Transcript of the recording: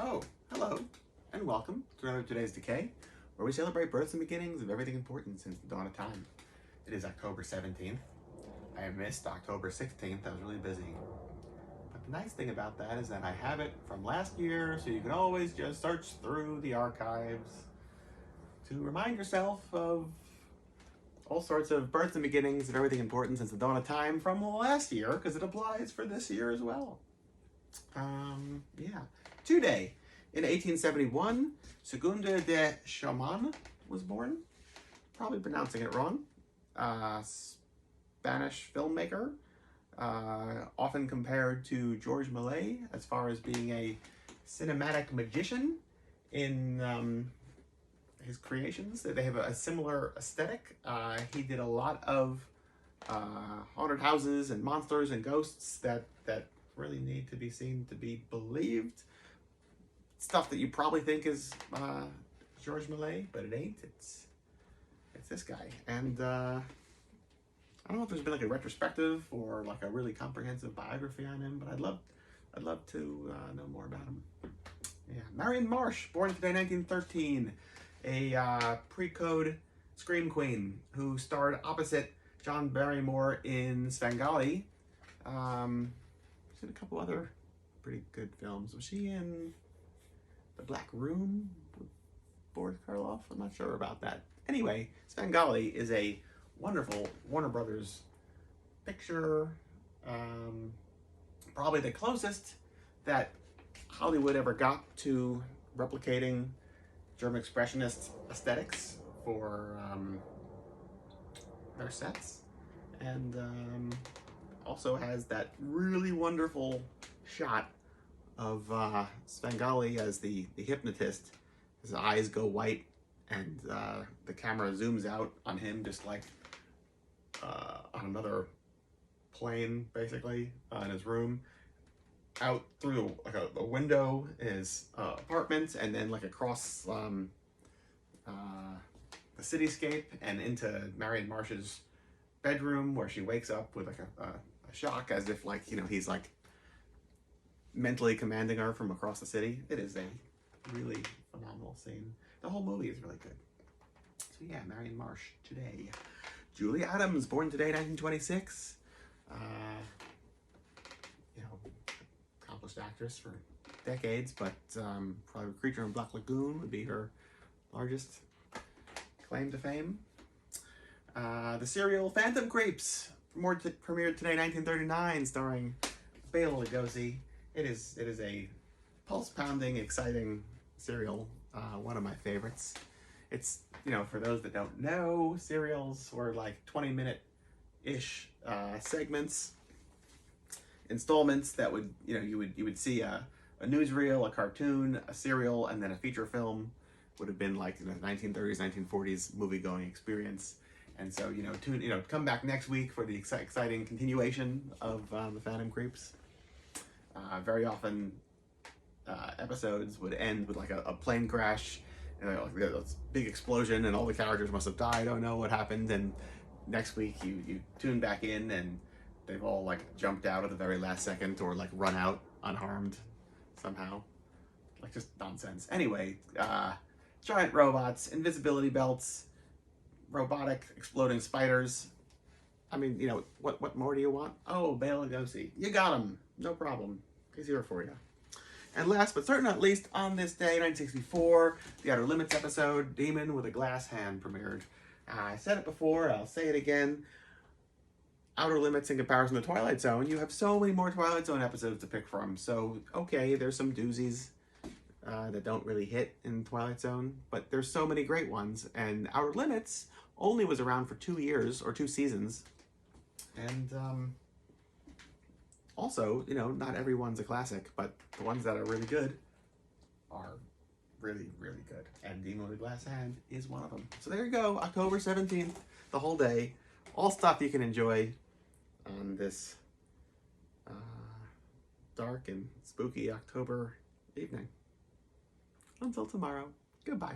Oh, hello, and welcome to another Today's Decay, where we celebrate births and beginnings of everything important since the dawn of time. It is October 17th. I missed October 16th. I was really busy. But the nice thing about that is that I have it from last year, so you can always just search through the archives to remind yourself of all sorts of births and beginnings of everything important since the dawn of time from last year, because it applies for this year as well. Yeah. Today, in 1871, Segunda de Chaman was born. Probably pronouncing it wrong. Spanish filmmaker, often compared to George Millet as far as being a cinematic magician in his creations. They have a similar aesthetic. He did a lot of haunted houses and monsters and ghosts that really need to be seen to be believed. Stuff that you probably think is George Millet, but it ain't. It's this guy. And I don't know if there's been like a retrospective or like a really comprehensive biography on him, but I'd love to know more about him. Yeah, Marion Marsh, born today, 1913, a pre-code scream queen who starred opposite John Barrymore in Svengali. She's in a couple other pretty good films. Was she in The Black Room with Boris Karloff? I'm not sure about that. Anyway, Svengali is a wonderful Warner Brothers picture. Probably the closest that Hollywood ever got to replicating German Expressionist aesthetics for their sets. And also has that really wonderful shot of Svengali as the hypnotist. His eyes go white and the camera zooms out on him just like on another plane, basically, in his room, out through like a window in his apartment, and then like across the cityscape and into Marion Marsh's bedroom, where she wakes up with like a shock, as if like, you know, he's like mentally commanding her from across the city. It is a really phenomenal scene. The whole movie is really good. So yeah, Marion Marsh today. Julie Adams, born today, 1926. You know, accomplished actress for decades, but probably Creature in Black Lagoon would be her largest claim to fame. The serial Phantom Creeps premiered today, 1939, starring Bela Lugosi. It is a pulse-pounding, exciting serial. One of my favorites. It's, you know, for those that don't know, serials were like 20-minute-ish segments, installments that would, you know, you would see a newsreel, a cartoon, a serial, and then a feature film. Would have been like, you know, 1930s, 1940s movie-going experience. And so, you know, come back next week for the exciting continuation of the Phantom Creeps. Very often, episodes would end with like a plane crash, and like this big explosion, and all the characters must have died. I don't know what happened. And next week, you tune back in, and they've all like jumped out at the very last second, or like run out unharmed somehow. Like just nonsense. Anyway, giant robots, invisibility belts, robotic exploding spiders. I mean, you know, what more do you want? Oh, Bela Lugosi. You got him. No problem. He's here for you. And last but certainly not least, on this day, 1964, the Outer Limits episode, Demon with a Glass Hand, premiered. I said it before, I'll say it again. Outer Limits in comparison to Twilight Zone, you have so many more Twilight Zone episodes to pick from. So, okay, there's some doozies that don't really hit in Twilight Zone, but there's so many great ones. And Outer Limits only was around for 2 years, or 2 seasons. And also, you know, not everyone's a classic, but the ones that are really good are really, really good. And Demon with a Glass Hand is one of them. So there you go, October 17th, the whole day. All stuff you can enjoy on this dark and spooky October evening. Until tomorrow, goodbye.